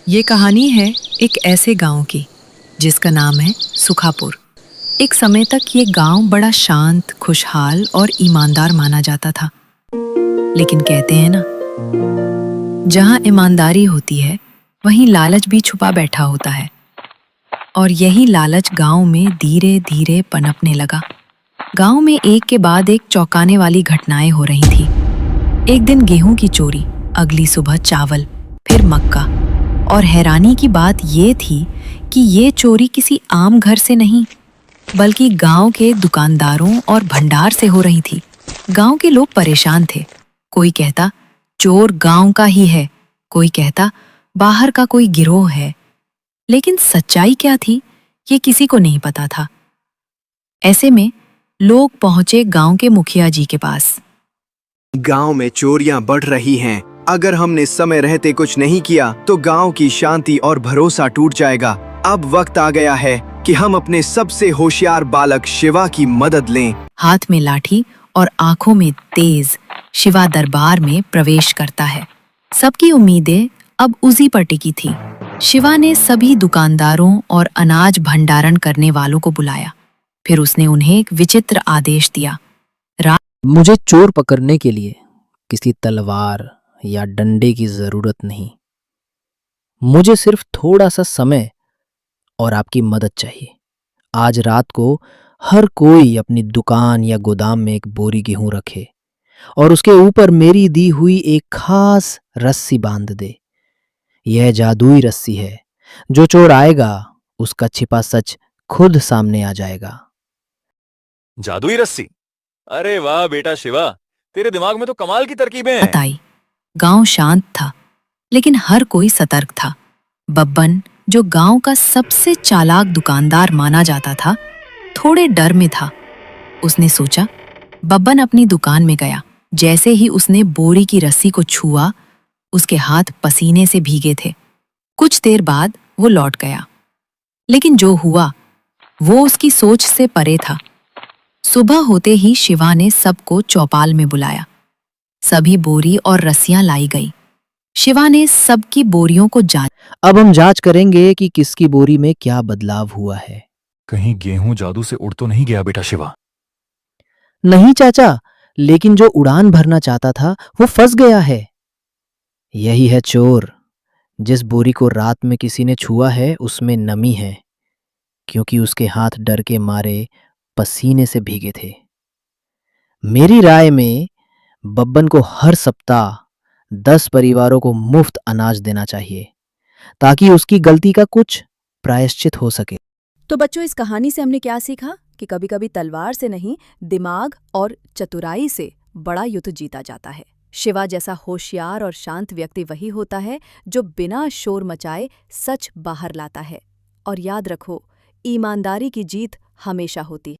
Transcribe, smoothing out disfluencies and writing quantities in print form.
ये कहानी है एक ऐसे गांव की जिसका नाम है सुखापुर। एक समय तक ये गांव बड़ा शांत, खुशहाल और ईमानदार माना जाता था। लेकिन कहते हैं ना, जहां ईमानदारी होती है वहीं लालच भी छुपा बैठा होता है। और यही लालच गांव में धीरे धीरे पनपने लगा। गांव में एक के बाद एक चौंकाने वाली घटनाएं हो रही थी। एक दिन गेहूं की चोरी, अगली सुबह चावल, फिर मक्का। और हैरानी की बात ये थी कि ये चोरी किसी आम घर से नहीं, बल्कि गांव के दुकानदारों और भंडार से हो रही थी। गांव के लोग परेशान थे। कोई कहता चोर गांव का ही है, कोई कहता बाहर का कोई गिरोह है। लेकिन सच्चाई क्या थी, ये किसी को नहीं पता था। ऐसे में लोग पहुंचे गांव के मुखिया जी के पास। गांव में चोरियां बढ़ रही हैं। अगर हमने समय रहते कुछ नहीं किया तो गांव की शांति और भरोसा टूट जाएगा। अब वक्त आ गया है कि हम अपने सबसे होशियार बालक शिवा की मदद लें। हाथ में लाठी और आंखों में तेज शिवा दरबार में प्रवेश करता है। सबकी उम्मीदें अब उसी पर टिकी थी। शिवा ने सभी दुकानदारों और अनाज भंडारण करने वालों को बुलाया। फिर उसने उन्हें एक विचित्र आदेश दिया। मुझे चोर पकड़ने के लिए किसी तलवार या डंडे की जरूरत नहीं। मुझे सिर्फ थोड़ा सा समय और आपकी मदद चाहिए। आज रात को हर कोई अपनी दुकान या गोदाम में एक बोरी गेहूं रखे और उसके ऊपर मेरी दी हुई एक खास रस्सी बांध दे। यह जादुई रस्सी है। जो चोर आएगा उसका छिपा सच खुद सामने आ जाएगा। जादुई रस्सी? अरे वाह बेटा शिवा, तेरे दिमाग में तो कमाल की तरकीबें हैं। बताई। गांव शांत था, लेकिन हर कोई सतर्क था। बब्बन, जो गांव का सबसे चालाक दुकानदार माना जाता था, थोड़े डर में था। उसने सोचा। बब्बन अपनी दुकान में गया। जैसे ही उसने बोरी की रस्सी को छुआ, उसके हाथ पसीने से भीगे थे। कुछ देर बाद वो लौट गया, लेकिन जो हुआ वो उसकी सोच से परे था। सुबह होते ही शिवा ने सबको चौपाल में बुलाया। सभी बोरी और रस्सियां लाई गई। शिवा ने सबकी बोरियों को जांच। अब हम जांच करेंगे कि किसकी बोरी में क्या बदलाव हुआ है। कहीं गेहूं जादू से उड़ तो नहीं गया बेटा शिवा? नहीं चाचा, लेकिन जो उड़ान भरना चाहता था वो फंस गया है। यही है चोर। जिस बोरी को रात में किसी ने छुआ है उसमें नमी है, क्योंकि उसके हाथ डर के मारे पसीने से भीगे थे। मेरी राय में बब्बन को हर सप्ताह 10 परिवारों को मुफ्त अनाज देना चाहिए, ताकि उसकी गलती का कुछ प्रायश्चित हो सके। तो बच्चों, इस कहानी से हमने क्या सीखा कि कभी कभी तलवार से नहीं, दिमाग और चतुराई से बड़ा युद्ध जीता जाता है। शिवा जैसा होशियार और शांत व्यक्ति वही होता है जो बिना शोर मचाए सच बाहर लाता है। और याद रखो, ईमानदारी की जीत हमेशा होती है।